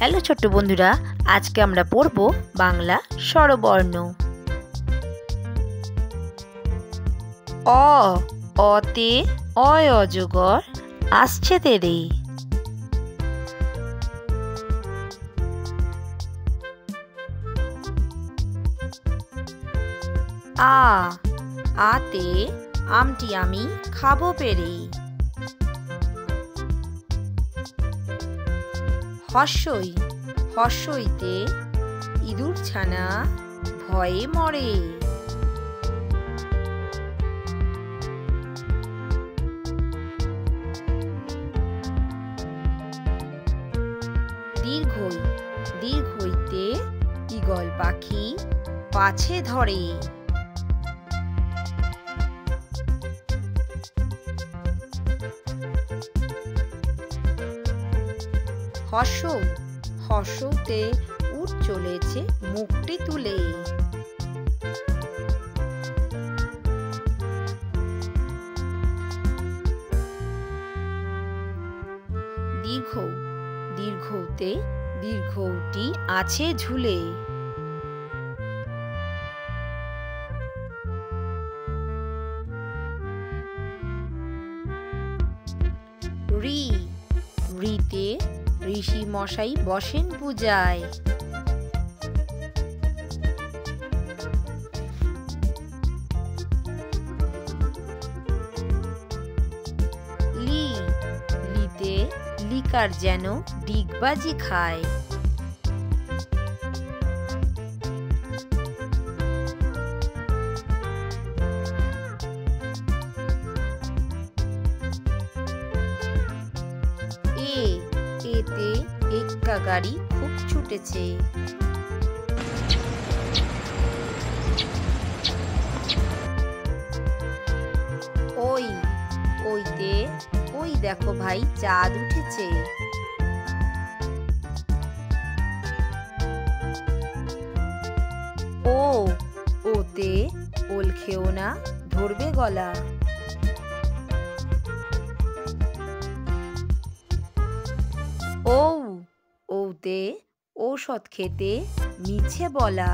Hello ছোট্ট বন্ধুরা, আজকে আমরা পড়ব বাংলা স্বরবর্ণ। অ, অতে অয় অজগর আসছে তেরে। আ, আতে আমটি আমি খাবো পেরে। হর্ষই, হর্ষইতে ইঁদুর ছানা ভয়ে মরে। দীর্ঘই, দীর্ঘইতে ঈগল পাখি পাছে ধরে। হর্ষ, হর্ষতে উট চলেছে মুখটি তুলে। দীর্ঘ, দীর্ঘতে দীর্ঘটি আছে ঝুলে। রি, রিতে ঋষি মশাই বসেন পূজায়। লি, লিতে লিকার যেন ডিগবাজি খায়। এ, এতে এক্কা গাড়ি খুব ছুটেছে। ওই, ওইতে ওই দেখো ভাই চাঁদ উঠেছে। ও, ওতে ওল খেও না ধরবে গলা। ও, ওতে ঔষধ খেতে মিছে বলা।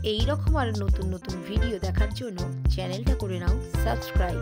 এই রকম আর নতুন নতুন ভিডিও দেখার জন্য চ্যানেলটা করে নাও সাবস্ক্রাইব।